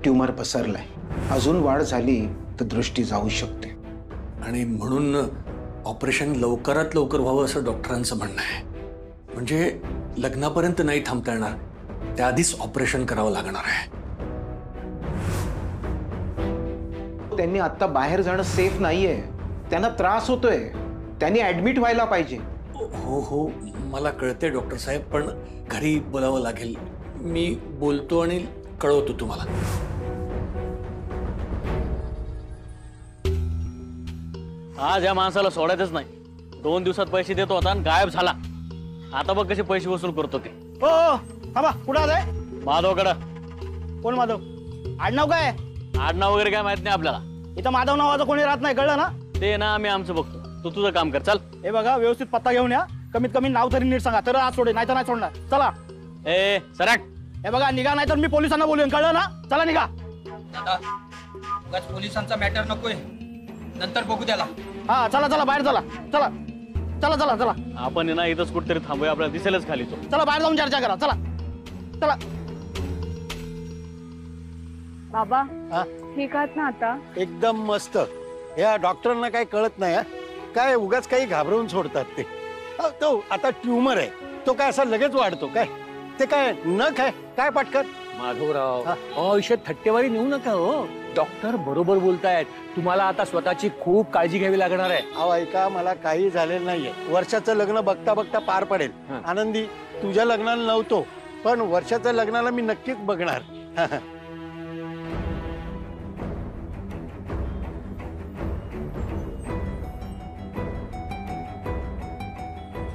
Tumour पसरलाय, अजून वाढ झाली तर दृष्टी जाऊ शकते. आणि म्हणून ऑपरेशन लवकरात लवकर व्हावं असं डॉक्टरांचं म्हणणं आहे. म्हणजे लग्नापर्यंत नाही थांबता येणार, त्याआधीच ऑपरेशन करावं लागणार आहे. त्यांनी आता बाहेर जाणं सेफ नाहीये, त्यांना त्रास होतोय, त्यांनी ऍडमिट व्हायला पाहिजे. हो हो मला कळते डॉक्टर साहेब, पण घरी बोलावं लागेल. मी बोलतो आणि कळवतो तुम्हाला. आज या माणसाला सोडायचंच नाही. 2 दिवसात पैसे देतो होता आणि गायब झाला. आता बघ कसे पैसे वसूल करतो ते. हो थांबा, कुठं आलाय? माधवकडं. कोण माधव? आडनाव काय? आडनाव वगैरे काय माहित नाही आपल्याला. इथं माधव नावाचं कोणी राहत नाही, कळलं ना? ते ना आम्ही आमचं बघतो, तू तुझं काम कर. चल. हे बघा, व्यवस्थित पत्ता घेऊन या. कमीत कमी नाव तरी नीट सांगा, तर आज सोडे, नाही तर नाही सोडणार. चला. ए सरक. हे बघा, निघा, नाही तर मी पोलिसांना बोलून, कळलं ना? चला निघा. दादा उगाच पोलिसांचा मॅटर नकोय, नंतर बघू त्याला. हा चला चला, बाहेर चला. चला चला चला चला. आपण ना इथंच कुठेतरी थांबूया, आपल्याला दिसेलच खाली तो. चला बाहेर जाऊन चर्चा करा. चला चला. बाबा हा? ठीक आहात ना आता? एकदम मस्त. या डॉक्टरांना काही कळत नाही, काय उगाच काही घाबरवून सोडतात ते. तो आता ट्यूमर आहे, तो काय असा लगेच वाढतो काय? ते काय नख आहे काय पटकन? माधवराव, आयुष्यात थट्टेवारी नेऊ नका हो. डॉक्टर बरोबर बोलतायत. तुम्हाला आता स्वतःची खूप काळजी घ्यावी लागणार आहे. अहो ऐका, मला काही झालेलं नाहीये. वर्षाचं लग्न बघता बघता पार पडेल. आनंदी, तुझ्या लग्नाला नव्हतो, पण वर्षाच्या लग्नाला मी नक्कीच बघणार.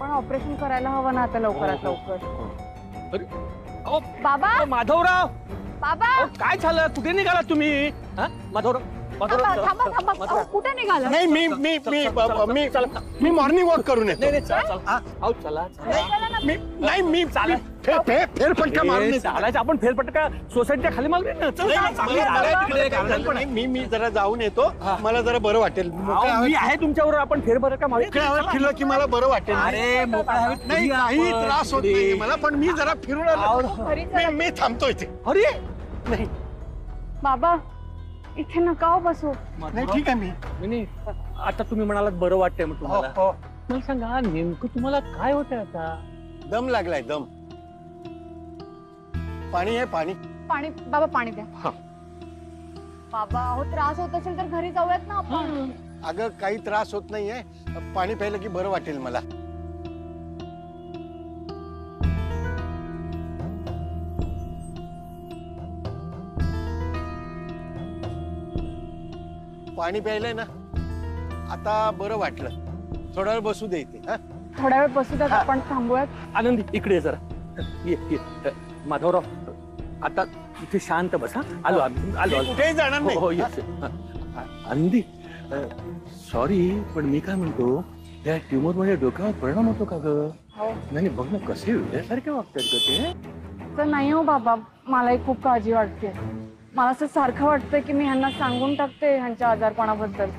पण ऑपरेशन करायला हवं ना आता लवकरात लवकर. बाबा, माधवराव, बाबा काय झालं? कुठे निघाला तुम्ही? माधवराव, थांबा थांबा थांबा. अहो, कुठे निघाला? नाही, मी मी मी मी मी मॉर्निंग वॉक करून येतो. नाही मी फेरफटका मारून चालायचं आपण. फेरफटका सोसायटीच्या खाली मागले ना. मी जरा जाऊन येतो, मला जरा बरं वाटेल. मी आहे तुमच्यावर. आपण फेरफटका मारू. फिरलं की मला बरं वाटेल. अरे नाही, काही त्रास होत नाही मला, पण मी जरा फिरून आलो. मी थांबतो इथे. अरे नाही बाबा, इथे नका हो बसू. नाही ठीक आहे. नाही, आता तुम्ही म्हणालात बरं वाटतंय मग तुम्हाला. हो. मला सांगा नेमकं तुम्हाला काय होतंय आता? दम लागलाय, दम. पाणी आहे, पाणी. पाणी बाबा, पाणी द्या. बाबा, अहो त्रास होत असेल तर घरी जाऊयात ना आपण. अगं काही त्रास होत नाहीये, पाणी प्यायलं की बरं वाटेल मला. पाणी प्यायलंय ना, आता बरं वाटलं. थोडा वेळ बसू दे इथे. थोडा वेळ बसू द्या, आपण थांबूयात. आनंदी इकडे जरा ये. माधवराव, आता इथे शांत बसा. आलो आलो. कुठेही जाणार नाही. हो येस. आनंदी, सॉरी, पण मी काय म्हणतो, त्या ट्यूमर मध्ये डोक्यावर परिणाम होतो का ग? नाही बघ ना, कसे वेड्यासारखे वागतात ग ते. तर नाही हो बाबा, मलाही खूप काळजी वाटते. मला असं सारखं वाटतंय की मी ह्यांना सांगून टाकते ह्यांच्या आजारपणाबद्दल.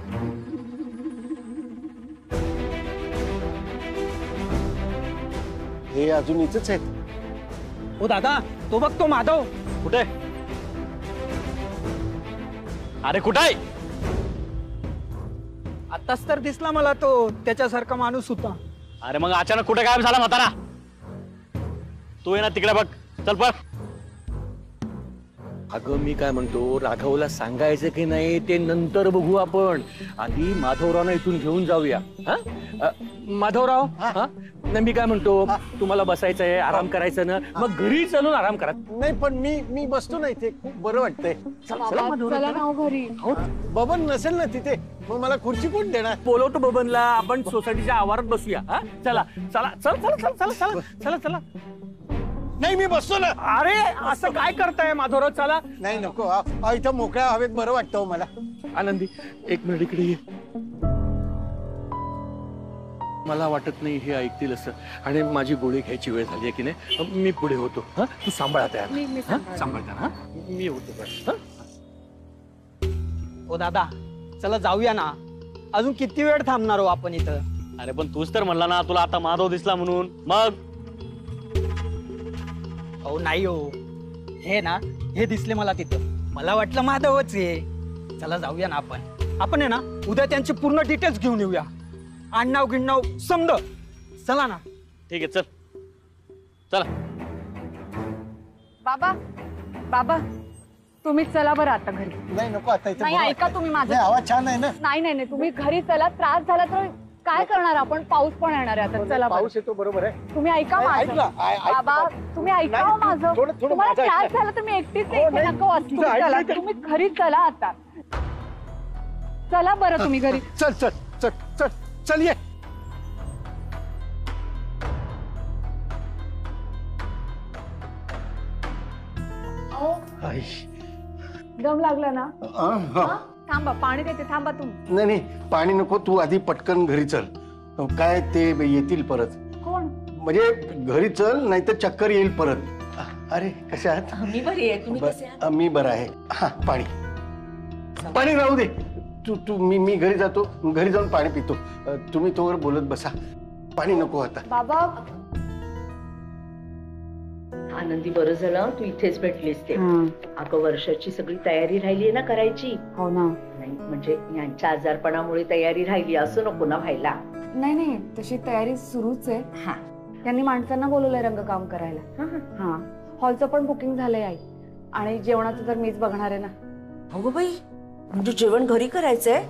हे अजून इथेच आहेत. हो दादा, तो बघ, तो माधव. कुठे? अरे कुठे आहे? आताच तर दिसला मला तो, त्याच्यासारखा माणूस होता. अरे मग अचानक कुठे गायब झाला म्हातारा? तू ये ना तिकडे बघ. चल पळ. अगं मी काय म्हणतो, राघवला सांगायचं की नाही ते नंतर बघू आपण. आधी माधवरावना इथून घेऊन जाऊया. माधवराव, नाही मी काय म्हणतो, तुम्हाला बसायचंय, आराम करायचं ना, मग घरी चलून आराम करा. नाही पण मी बसतो ना इथे, खूप बरं वाटतंय. चला ना घरी. बबन नसेल ना तिथे, मग मला खुर्ची कोण देणार? बोलवतो बबनला. आपण सोसायटीच्या आवारात बसूया. चला चला चल चला चला चला चला चला चला. नाही मी बसतो ना. अरे असं काय करताय माधवराव? चला. नाही नको, इथं मोकळ्या हवेत बरं वाटतं मला. आनंदी, 1 मिनिट इकडे ये. मला वाटत नाही हे ऐकतील असं, आणि माझी गोळी घ्यायची वेळ झाली आहे की नाही. मी पुढे होतो. तू सांभाळता सांभाळता. मी होतो. हो दादा, चला जाऊया ना. अजून किती वेळ थांबणार हो आपण इथं? अरे पण तूच तर म्हणला ना तुला आता माधव दिसला म्हणून. मग हो नाही हो, हे ना, हे दिसले मला तिथं. मला वाटलं माधवच आहे. चला जाऊया ना आपण आहे ना उद्या त्यांचे पूर्ण डिटेल्स घेऊन येऊया. आडनाव गिडनाव समज. चला ना. ठीक आहे, चल चला. बाबा बाबा तुम्ही चला बरं आता घरी. नाही नको आता इथे नाही बरं ऐका वाटतंय. तुम्ही माझं. नाही, आवाज छान आहे ना. नाही नाही नाही तुम्ही घरी चला. त्रास झाला तर काय करणार आपण? पाऊस पण येणार आहे आता. चला बरं. पाऊस येतो बरोबर आहे. तुम्ही ऐका नाही, ऐक माझं. ना, ऐक बाबा तुम्ही ऐका हो नाही, माझं. थोडं तुम्हाला माझं ऐक त्रास ना. झाला तर मी एकटीच हो, नाही, नको असू. तुझं ऐक चला नाही तर- तुम्ही घरी चला आता. चला बरं तुम्ही घरी. चल चल चल चल चल ये. आई. दम लागला ना? हा. हा? थांबा पाणी देते. थांबा तुम्ही. नाही नाही पाणी नको, तू आधी पटकन घरी चल. काय ते येतील परत. कोण? म्हणजे घरी चल नाही तर चक्कर येईल परत. अरे कशा आहात? मी बरी आहे. तुम्ही कसे आहात? मी बरा आहे. हा पाणी पाणी राहू दे. तू तू मी घरी जातो. घरी जाऊन पाणी पितो. तुम्ही तोवर बोलत बसा. पाणी नको आता. बाबा आनंदी बरं झालं तू इथेच भेटलीस ते. अगं वर्षाची सगळी तयारी राहिली ना करायची. हो ना. नाही म्हणजे यांच्या आजारपणामुळे तयारी राहिली असं नको ना व्हायला. नाही नाही तशी तयारी सुरूच आहे. हा त्यांनी माणसांना बोलवलंय रंगकाम करायला. हा हॉलचं पण बुकिंग झालंय आई. आणि जेवणाचं तर मीच बघणार आहे ना. अगो बाई म्हणजे जेवण घरी करायचंय.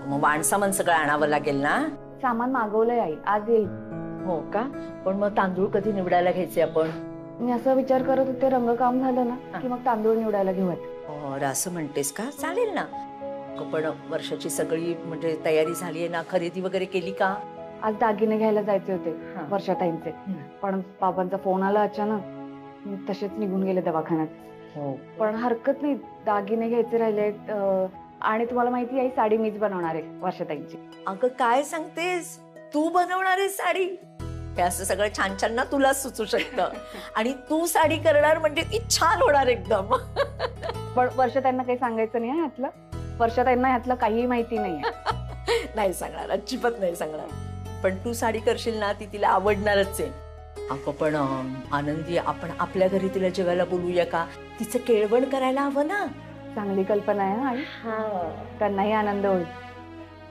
मग माणसामन सगळं आणावं लागेल ना. सामान मागवलंय आई. आज येईल. हो का. पण मग तांदूळ कधी निवडायला घ्यायचे आपण. मी असं विचार करत होते रंगकाम झालं ना की मग तांदूळ निवडायला घेऊयात. और असं म्हणतेस का. चालेल ना. पण वर्षाची सगळी म्हणजे तयारी झाली आहे ना. खरेदी वगैरे केली का. आज दागिने घ्यायला जायचे होते हा. वर्षाताईंचे. पण बाबांचा फोन आला अचानक. मी तसेच निघून गेले दवाखान्यात. हो पण हरकत नाही. दागिने घ्यायचे राहिलेत. आणि तुम्हाला माहिती आहे साडी मीच बनवणार आहे वर्षाताईंची. अगं काय सांगतेस. तू बनवणार आहेस साडी. हे असं सगळं छान छान ना तुला सुचू शकतं. आणि तू साडी करणार म्हणजे ती छान होणार एकदम. पण वर्षाताईंना काही सांगायचं नाही ह्यातलं. वर्षाताईंना ह्यातलं काहीही माहिती नाहीये. नाही सांगणार. अजिबात नाही सांगणार. पण तू साडी करशील ना ती तिला आवडणारच आहे. अगं पण आनंदी आपण आपल्या घरी तिला जेवायला बोलूया का. तिचं केळवण करायला हवं ना. चांगली कल्पना आहे ना आई. त्यांनाही आनंद होईल.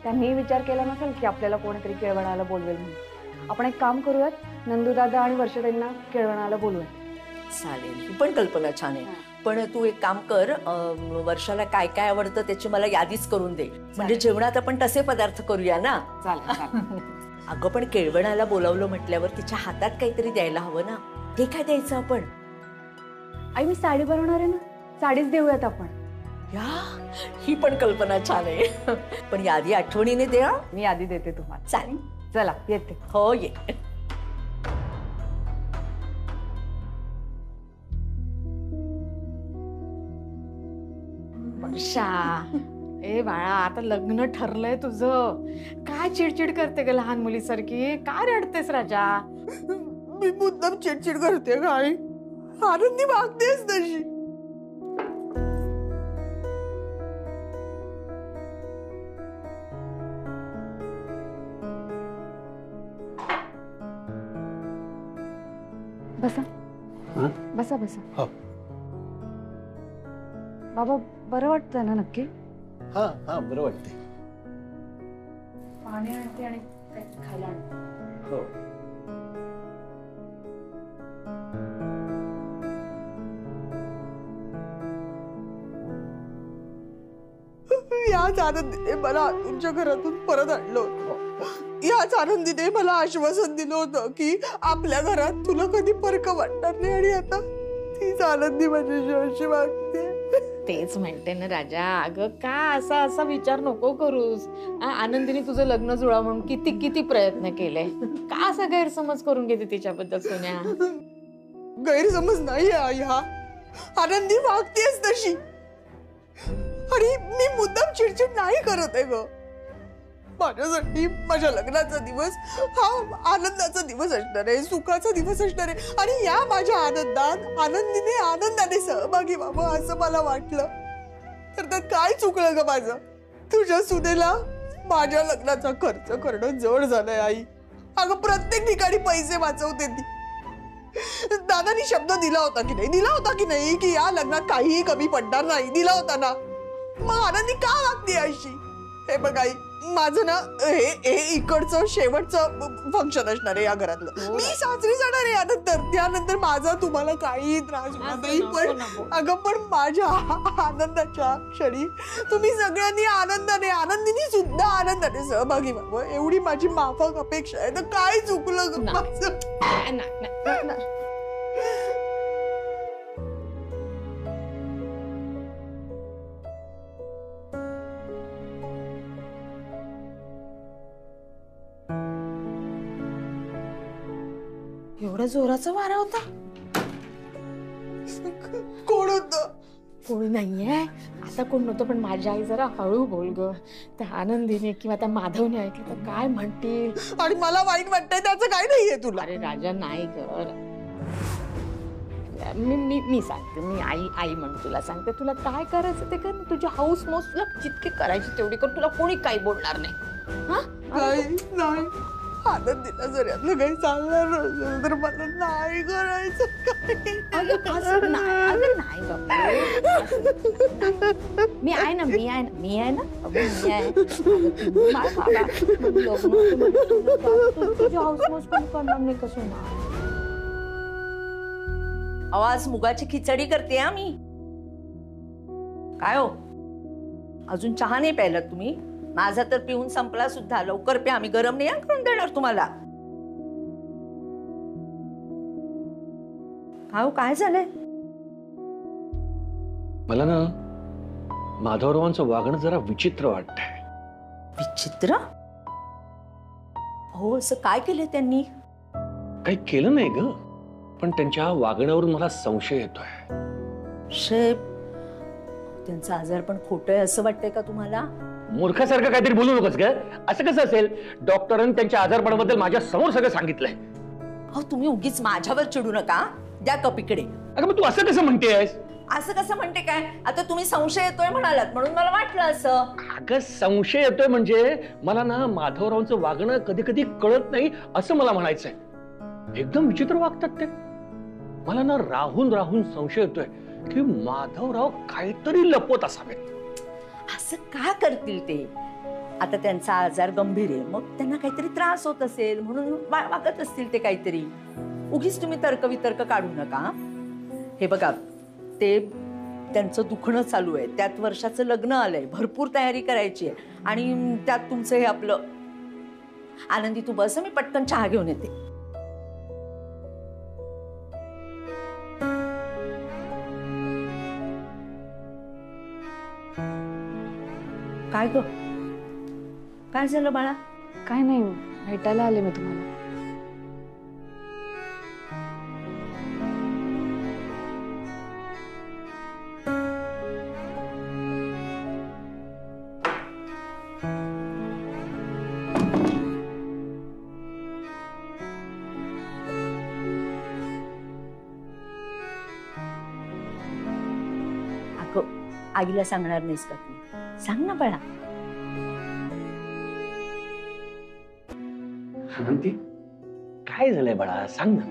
त्यांनीही विचार केला नसेल की आपल्याला कोणीतरी केळवणाला बोलवेल म्हणून. आपण एक काम करूयात. नंदूदादा आणि वर्षाताईंना केळवणाला बोलूयात. चालेल. ही पण कल्पना छान आहे. पण तू एक काम कर. वर्षाला काय काय आवडतं त्याची मला यादीच करून दे. म्हणजे जेवणात आपण तसे पदार्थ करूया ना. चालेल. अगं पण केळवणाला बोलावलं म्हटल्यावर तिच्या हातात काहीतरी द्यायला हवं ना. ते काय द्यायचं आपण. आई मी साडी बनवणार आहे ना. साडीच देऊयात आपण. या ही पण कल्पना छान आहे. पण यादी आठवणीने दे. मी यादी देते तुम्हाला. चालेल. चला येते. हो ये. वर्षा ए बाळा आता लग्न ठरलंय तुझं. काय चिडचिड करते ग लहान मुलीसारखी. काय रडतेस राजा. मी मुद्दाम चिडचिड करते काय. आनंदी वागतेस तशी. बसा बसा बसा. हो. बाबा बरं वाटतंय ना नक्की. हा हा बरं वाटते. पाणी आणते आणि काही खायला आणते. हो. याच आनंदीने मला तुमच्या घरातून परत आणलं होतं. याच आनंदीने मला आश्वासन दिलं होतं की आपल्या घरात तुला कधी फरक वाटणार नाही. आणि आता तीच आनंदी माझ्याशी अशी वागते. तेच म्हणते ना राजा. अगं का असा असा विचार नको करूस. आनंदीने तुझं लग्न जुळा म्हणून किती किती प्रयत्न केले. का असा गैरसमज करून घेते तिच्याबद्दल सोन्या. गैरसमज नाही आई. हा आनंदी वागतेस तशी. आणि मी मुद्दाम चिडचिड नाही करत आहे ग. माझ्यासाठी माझ्या लग्नाचा दिवस हा आनंदाचा दिवस असणार आहे. सुखाचा दिवस असणार आहे. आणि या माझ्या आनंदात आनंदीने आनंदाने सहभागी व्हावं असं मला वाटलं. तर त्यात काय चुकलं ग माझं. तुझ्या सुनेला माझ्या लग्नाचा खर्च करणं जड झालंय आई. अगं प्रत्येक ठिकाणी पैसे वाचवते ती. दादानी शब्द दिला होता की नाही की या लग्नात काहीही कमी पडणार नाही, दिला होता ना. मग आनंदी का वागते अशी? हे बघ आई, माझं ना हे इकडचं शेवटचं फंक्शन असणार आहे या घरातलं. मी सासरी जाणार आहे यानंतर, त्यानंतर माझा तुम्हाला काही त्रास होणार नाही. पण अगं, पण माझ्या आनंदाच्या क्षणी तुम्ही सगळ्यांनी आनंदाने, आनंदीने सुद्धा आनंदाने सहभागी व्हावं एवढी माझी माफक अपेक्षा आहे. तर काय चुकलं माझं? एवढा जोराचा वारा होता? कोण होतं? कोणी नाहीये आता, कोण नव्हतं. पण माझी आई जरा हळू बोल ग. त्या आनंदीने किंवा त्या माधवने ऐकलं तर काय म्हणतील. आणि मला वाईट वाटतंय त्याचं काय नाहीये तुला. अरे राजा नाही कर, मी सांगते, मी आई म्हणून तुला सांगते. तुला काय करायचं ते कर, तुझी हाऊस मौस तुला जितकी करायची तेवढी कर. तुला कोणी काही बोलणार नाही. हा नाही, आनंदीला जर यातलं काही चालणार नसेल तर मला नाही करायचं. मी आहे ना. आवाज मुगाची खिचडी करते मी. काय हो, अजून चहा नाही प्यायला तुम्ही? माझा तर पिऊन संपला सुद्धा. लवकर प्या, आम्ही गरम नाही करून देणार तुम्हाला. काय झालंय? मला ना माधवरावांचं वागणं जरा विचित्र वाटतंय. विचित्र? हो, असं काय केलं त्यांनी? काही केलं नाही ग, पण त्यांच्या वागण्यावरून मला संशय येतोय. त्यांचा आजार पण खोटं आहे असं वाटतंय का तुम्हाला? मूर्खासारखं काहीतरी बोलू नकोस ग. असं कसं असेल? डॉक्टरांनी त्यांच्या आजारपणाबद्दल माझ्या समोर सगळं सांगितलंय. अहो, तुम्ही उगीच माझ्यावर चिडू नका. द्या कप इकडे. अगं, मग तू असं कसं म्हणतेस? असं कसं म्हणते काय? आता तुम्ही संशय येतोय म्हणालात म्हणून मला वाटलं असं. अगं, संशय येतोय म्हणजे मला ना माधवरावांचं वागणं कधी कधी कळत नाही असं मला म्हणायचंय. एकदम विचित्र वागतात ते. मला ना राहून राहून संशय येतोय की माधवराव काहीतरी लपवत असावेत. असं का करतील ते? आता त्यांचा आजार गंभीर आहे, मग त्यांना काहीतरी त्रास होत असेल म्हणून वागत असतील ते काहीतरी. उगीच तुम्ही तर्कवितर्क काढू नका. हे बघा, ते त्यांचं दुखणं चालू आहे, त्यात वर्षाचं लग्न आलंय, भरपूर तयारी करायची आहे आणि त्यात तुमचं हे आपलं. आनंदी तू बस, मी पटकन चहा घेऊन येते. काय ग, काय झालं बाळा? काय नाही, भेटायला आले मी तुम्हाला. आईला सांगणार नाहीस का तू? सांग ना बाळा. काय झालंय बाळा, सांग ना.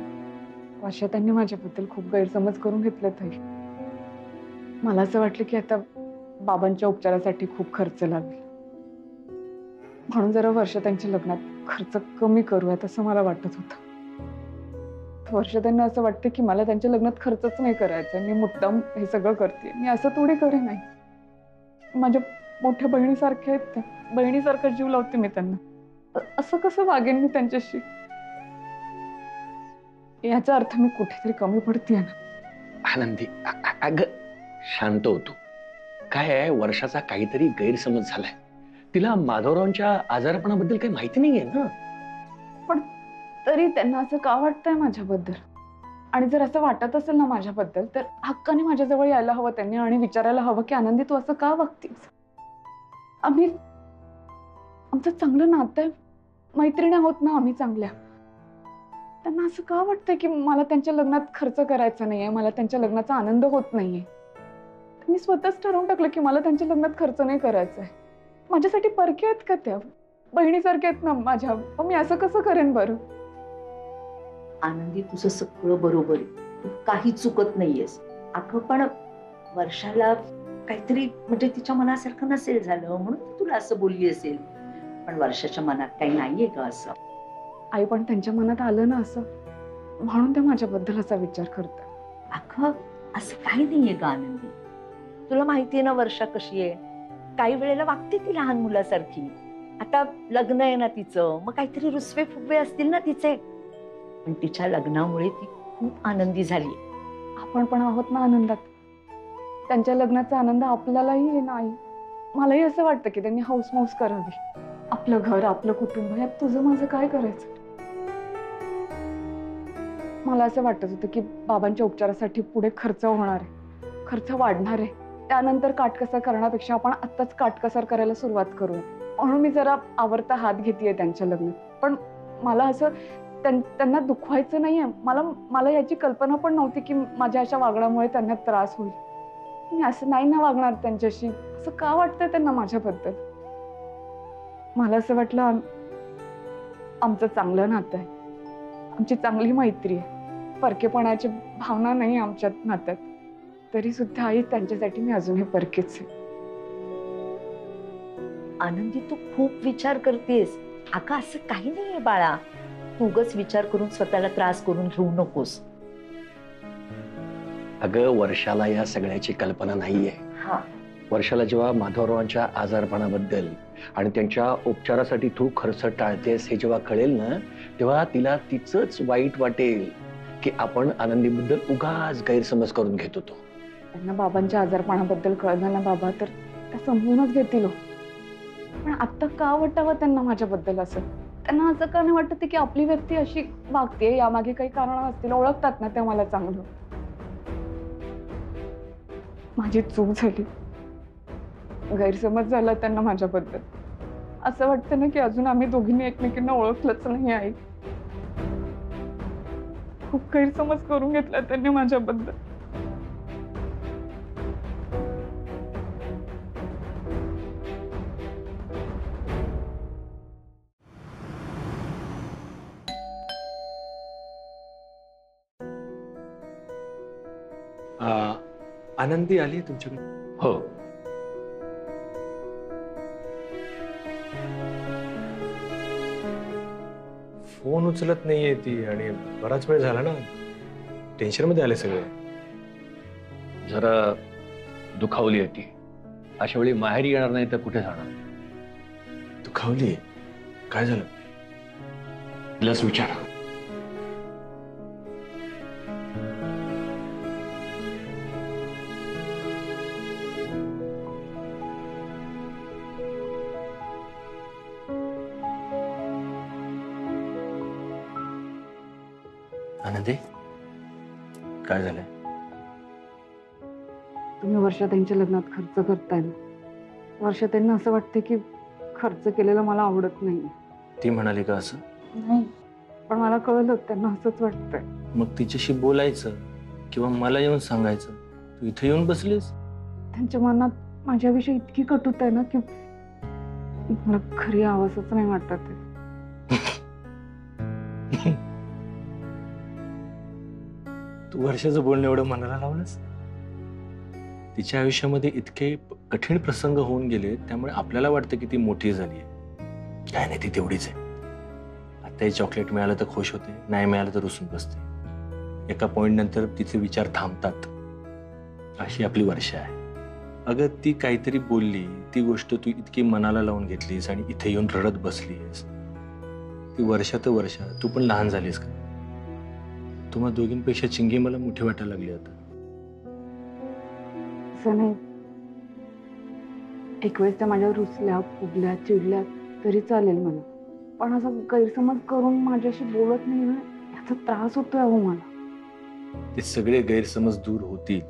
वर्षा, त्यांनी माझ्याबद्दल खूप गैरसमज करून घेतले ताई. मला असं वाटलं की आता बाबांच्या उपचारासाठी खूप खर्च लागेल, म्हणून जरा वर्षा त्यांच्या लग्नात खर्च कमी करूयात असं मला वाटत होतं. वर्षा, त्यांना असं वाटतं की मला त्यांच्या लग्नात खर्चच नाही करायचा, मी मुद्दाम हे सगळं करते. मी असं थोडी करे नाही. माझ्या मोठ्या बहिणीसारख्या आहेत त्या, बहिणीसारखा जीव लावते मी त्यांना. असं कसं वागेन मी त्यांच्याशी? याचा अर्थ मी कुठेतरी कमी पडते ना. आनंदी, अगं शांत होतो. काय आहे, वर्षाचा काहीतरी गैरसमज झालाय. तिला माधवरावांच्या आजारपणाबद्दल काही माहिती नाहीये ना. पण तरी त्यांना असं का वाटतंय माझ्याबद्दल? आणि जर असं वाटत असेल ना माझ्याबद्दल, तर हक्काने माझ्याजवळ यायला हवं त्यांनी आणि विचारायला हवं की आनंदी तू असं का वागतेस? आमचं चांगलं नातं आहे, मैत्रिणी आहोत ना आम्ही चांगल्या. त्यांना असं का वाटतंय की मला त्यांच्या लग्नात खर्च करायचा नाहीये, मला त्यांच्या लग्नाचा आनंद होत नाहीये? त्यांनी स्वतःच ठरवून टाकलं की मला त्यांच्या लग्नात खर्च नाही करायचा आहे. माझ्यासाठी परक्या आहेत का त्या? बहिणीसारख्या आहेत ना माझ्या. मी असं कसं करेन बरं? आनंदी तुझं सगळं बरोबर आहे, तू काही चुकत नाहीयेस. अगं पण वर्षाला काहीतरी म्हणजे तिच्या मनासारखं नसेल झालं म्हणून ती तुला असं बोलली असेल, पण वर्षाच्या मनात काही नाहीये का असं? आई पण त्यांच्या मनात आलं ना असं, म्हणून ते माझ्याबद्दल असा विचार करतात. अगं असं काही नाहीये का आनंदी? तुला माहितीये ना वर्षा कशी आहे, काही वेळेला वागते ती लहान मुलासारखी. आता लग्न आहे ना तिचं, मग काहीतरी रुसवे फुगवे असतील ना तिचे, पण तिच्या लग्नामुळे ती खूप आनंदी झाली. आपण पण आहोत ना आनंदात. त्यांच्या लग्नाचा आनंद आपल्यालाही आहे ना आई. मलाही असं वाटतं की त्यांनी हौसमौस करावी. आपलं घर, आपलं कुटुंब, यात तुझं माझं काय करायचं? मला असं वाटत होतं की बाबांच्या उपचारासाठी पुढे खर्च होणार आहे, खर्च वाढणार आहे, त्यानंतर काटकसर करण्यापेक्षा आपण आत्ताच काटकसर करायला सुरुवात करूया. म्हणून मी जरा आवरता हात घेतेय त्यांच्या लग्नात. पण मला असं त्यांना दुखवायचं नाहीये. मला याची कल्पना पण नव्हती की माझ्या अशा वागण्यामुळे त्यांना त्रास होईल. मी असं नाही ना वागणार त्यांच्याशी. असं का वाटतंय त्यांना माझ्याबद्दल? मला असं वाटलं आमचं चांगलं नातं आहे, आमची चांगली मैत्री आहे, परकेपणाची भावना नाही आमच्या नात्यात. तरी सुद्धा आई त्यांच्यासाठी मी अजूनही परकेच आहे. आनंदी तू खूप विचार करतेस. अगं असं काही नाहीये बाळा, तू उगाच विचार करून स्वतःला त्रास करून घेऊ नकोस. अगं वर्षाला या सगळ्याची कल्पना नाहीये. वर्षाला जेव्हा माधवरावांच्या आजारपणाबद्दल आणि त्यांच्या उपचारासाठी तू खर्च टाळतेस हे जेव्हा कळेल ना, तेव्हा तिला तिचंच वाईट वाटेल की आपण आनंदीबद्दल उगाच गैरसमज करून घेत होतो. त्यांना बाबांच्या आजारपणाबद्दल कळलं ना बाबा, तर त्या समजूनच घेतील. पण आता का वाटावं त्यांना माझ्याबद्दल असं? त्यांना असं का नाही वाटत की आपली व्यक्ती अशी वागते, यामागे काही कारण असतील, ओळखतात ना ते मला चांगलं. माझी चूक झाली, गैरसमज झाला त्यांना माझ्याबद्दल. असं वाटतं ना की अजून आम्ही दोघींनी एकमेकींना ओळखलंच नाही आहे. खूप गैरसमज करून घेतला त्यांनी माझ्याबद्दल. आनंदी आली तुमच्याकडे? हो. फोन उचलत नाहीये ती आणि बराच वेळ झाला ना. टेन्शन मध्ये आले सगळे. जरा दुखावली आहे ती. अशा वेळी माहेरी येणार नाही तर कुठे जाणार? दुखावली? काय झालं? तिलाच विचारा. आनंदी काय झालंय? तुम्ही वर्षाताईंच्या लग्नात खर्च करताय ना, वर्षाताईंना असं वाटतं की खर्च केलेला मला आवडत नाही. ती म्हणाली का असं? नाही, पण मला कळलं त्यांना असंच वाटतंय. मग तिच्याशी बोलायचं किंवा मला येऊन सांगायचं. तू इथे येऊन बसलीस. त्यांच्या मनात माझ्याविषयी इतकी कटुता आहे ना की मला खरी आवाजच नाही वाटत. तू वर्षाचं बोलणं एवढं मनाला लावलंस? तिच्या आयुष्यामध्ये इतके कठीण प्रसंग होऊन गेले, त्यामुळे आपल्याला वाटतं की ती मोठी झाली आहे. काय नाही, ती तेवढीच आहे. आताही चॉकलेट मिळालं तर खुश होते, नाही मिळालं तर रुसून बसते. एका पॉइंट नंतर तिचे विचार थांबतात. अशी आपली वर्षा आहे. अगं ती काहीतरी बोलली, ती गोष्ट तू इतकी मनाला लावून घेतलीस आणि इथे येऊन रडत बसलीस. ती वर्षा तर वर्षा, तू पण लहान झालीस का? तुम्हा दोघींपेक्षा चिंगी मला मोठी वाटायला लागली आता. असं नाही, एक वेळेस त्या माझ्यावर रुसल्या, फुगल्या, चिडल्या तरी चालेल मला, पण असं गैरसमज करून माझ्याशी बोलत नाही ना, याचा त्रास होतोय अहो मला. ते सगळे गैरसमज दूर होतील.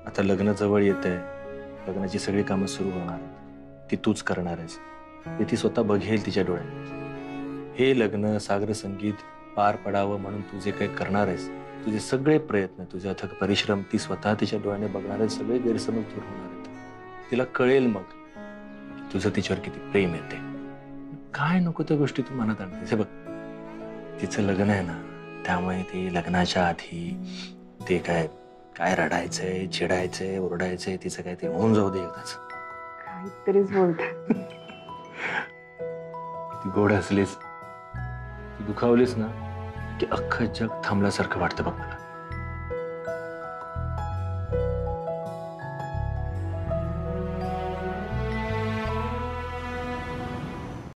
आता लग्न जवळ येत आहे, लग्नाची सगळी कामं सुरू होणार. ती तूच करणार आहेस, ते ती स्वतः बघेल तिच्या डोळ्यात. हे लग्न सागर संगीत पार पडावं म्हणून तू जे काही करणार आहेस, तुझे सगळे प्रयत्न, तुझे अथक परिश्रम ती स्वतः तिच्या डोळ्याने बघणार आहे. सगळे गैरसमज दूर होणार आहेत. तिला कळेल मग तुझं तिच्यावर किती प्रेम येते. काय नको त्या गोष्टी तू मनात आणतेस. हे बघ, तिचं लग्न आहे ना, त्यामुळे ते लग्नाच्या आधी ते काय काय रडायचंय, चिडायचंय, ओरडायचंय, तिचं काय ते होऊन जाऊ दे एकदाच. काहीतरीच बोलत. ती गोड हसलीस, ती दुखावलीस ना की अख्खं जग थांबल्यासारखं वाटतं बघ मला.